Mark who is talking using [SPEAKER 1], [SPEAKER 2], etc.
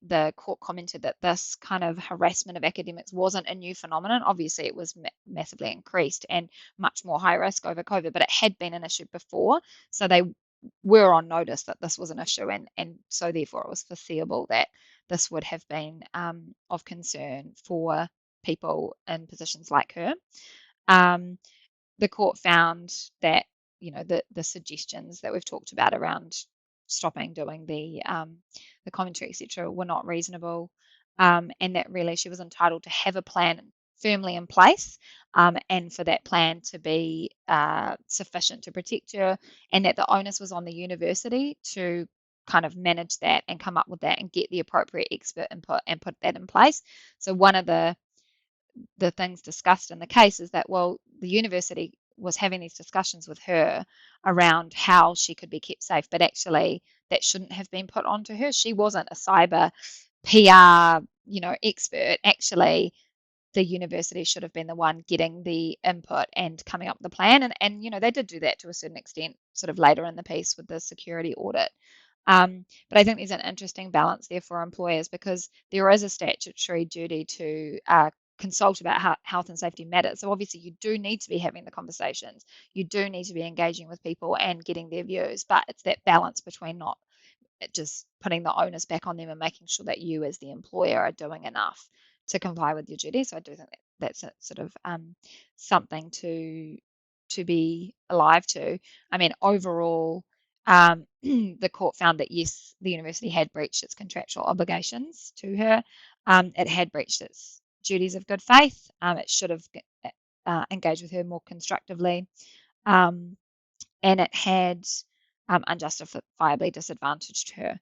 [SPEAKER 1] the court commented that this kind of harassment of academics wasn't a new phenomenon. Obviously, it was massively increased and much more high risk over COVID, but it had been an issue before. So they were on notice that this was an issue, and so therefore it was foreseeable that this would have been of concern for people in positions like her. Um, the court found that the suggestions that we've talked about around stopping doing the commentary, etc., were not reasonable, and that really she was entitled to have a plan firmly in place, and for that plan to be sufficient to protect her, and that the onus was on the university to kind of manage that and come up with that and get the appropriate expert input and put that in place. So one of the things discussed in the case is that, well, the university was having these discussions with her around how she could be kept safe, but actually that shouldn't have been put onto her. She wasn't a cyber PR, expert. Actually, the university should have been the one getting the input and coming up with the plan. And they did do that to a certain extent, sort of later in the piece with the security audit. But I think there's an interesting balance there for employers, because there is a statutory duty to consult about how health and safety matters. So obviously you do need to be having the conversations. You do need to be engaging with people and getting their views, but it's that balance between not just putting the onus back on them and making sure that you as the employer are doing enough to comply with your duties. So I do think that's a sort of something to be alive to. I mean, overall, the court found that yes, the university had breached its contractual obligations to her. It had breached its duties of good faith. It should have engaged with her more constructively, and it had unjustifiably disadvantaged her.